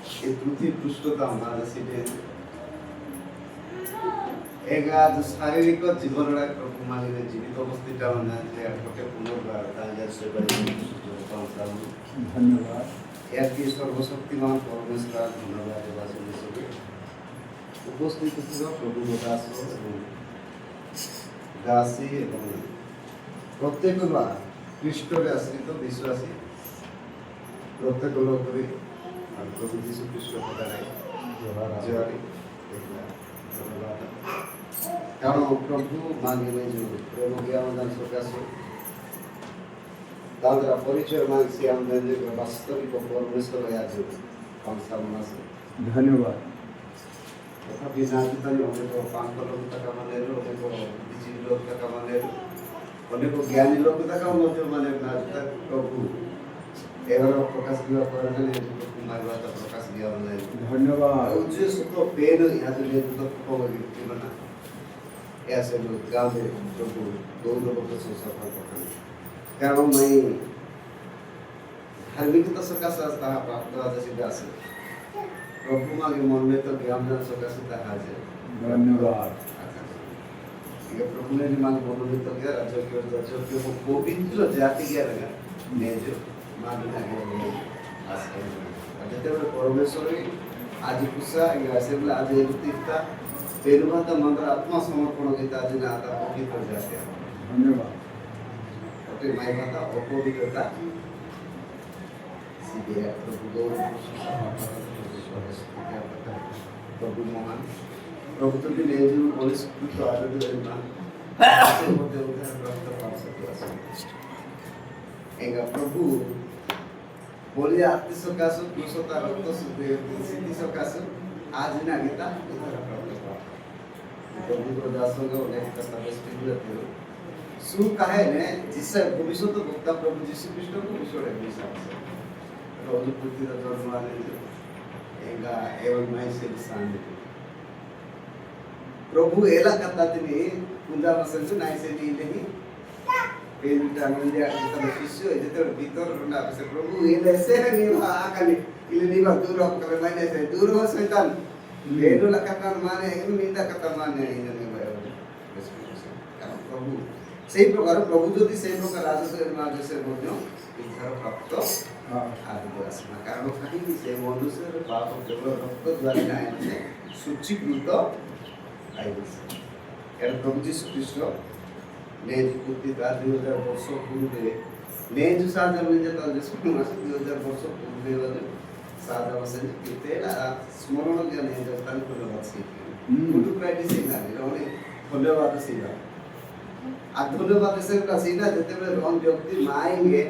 ଏ ପୃଥିବୀ ପୃଷ୍ଠତା ଆମର ସେଠି ଏଗା जो शारीरिक जीवन प्रभु माने जीवित अवस्थित होना जे गोटे पुनर्बार ताजा से धन्यवाद यार की सर्वशक्तिमान परमेश्वर धन्यवाद देवासी सभी उपस्थित ଥିବା प्रभु दास ଏବଂ ଦାସୀ ଏବଂ ପ୍ରତ୍ୟେକ ବା ଖ୍ରୀଷ୍ଟରେ ଆଶ୍ରିତ ବିଶ୍ୱାସୀ ପ୍ରତ୍ୟେକ ଲୋକରେ ପ୍ରଭୁ ଯୀଶୁ ଖ୍ରୀଷ୍ଟ ପଦାରେ ଜୟ ଧନ୍ୟବାଦ କାରଣ ପ୍ରଭୁ ମାଗିଲେ ଯେଉଁ ପ୍ରେମ ଜ୍ଞାନ ସକାଶେ ତାଙ୍କର ପରିଚୟ ମାଗି ସେ ଆମ ବାସ୍ତବିକ ପରମେଶ୍ୱର ଆଜି ସଂସ୍ଥାପନା धन्यवाद तथापि नाजुतानि अनेक पांच लोक तक मानेरो अनेक बिजी लोक तक मानेरो अनेक ज्ञानी लोक तक मध्य माने नाजुता प्रभु एवर प्रकाश दिया परने कुमार बात प्रकाश दिया online धन्यवाद उजे सुख पेन या तो को बना ऐसे लोग गांव में प्रभु दो लोगों को सफल करना कारण मैं धार्मिकता सकाशे ताहा प्राप्त जैसे दास प्रभु मागे मन में तो ज्ञान सकाशे ताहा जे धन्यवाद ये प्रभु ने मागे मन में तो क्या राज्य को पवित्र जाति क्या लगा ने जो मागे लगे आस्था जते बड़े परमेश्वर आज कुसा ऐसे बोले आज तीर्था पेरुमाता मंत्र आत्मा समर्पण गीता आज ना आता पवित्र जाति धन्यवाद ओके माय माता अपवित्रता सीधे प्रभु गौरव प्रभु महान प्रभु तो भी ले जो पुलिस तो आदर दे ना ऐसे होते उधर प्राप्त पास सकते एगा प्रभु बोलिए आत्म सकाश पुरुषता रक्त सिद्धि सकाश आज ना गीता उधर प्राप्त प्रभु को दासों को उन्हें कथा बेस्टी दिलते हो सु कहे ने जिससे भविष्य तो भक्ता प्रभु यीशु ख्रीष्ट को विश्व है विश्वास रोज पुत्री का जन्म वाले एगा एवं मैं से शांति प्रभु एला कथा तिनी कुंदा मसन नाइ से दी नहीं पेंटा मंदिर जितना शिष्य जितना भीतर रुना से प्रभु एले से नहीं आकली इले नहीं दूर हो करे मैंने से दूर हो शैतान लेनो लकता माने इन निंदा कथा माने इन नहीं भाई प्रभु সেই প্রকার প্রভু যদি সেই প্রকার রাজস্বের মাঝে সে বন্য ইচ্ছার প্রাপ্ত আদিবাস আসনা কারণ কাহিনী সে মনুষ্যের পাপ কেবল রক্ত দ্বারা না এসে সূচীকৃত আইবিস এর প্রভু যীশু খ্রিস্ট নেজ কুতি তার 2000 বর্ষ পূর্বে নেজ সাজা মানে তার যে মাস 2000 বর্ষ পূর্বে বলে সাজা বসে কিতে স্মরণ জ্ঞান নেজ তার করে আছে কুটু প্র্যাকটিস না মানে ধন্যবাদ সিনা আর ধন্যবাদ এসে সেটা যেতে রং ব্যক্তি মায়েঙ্গে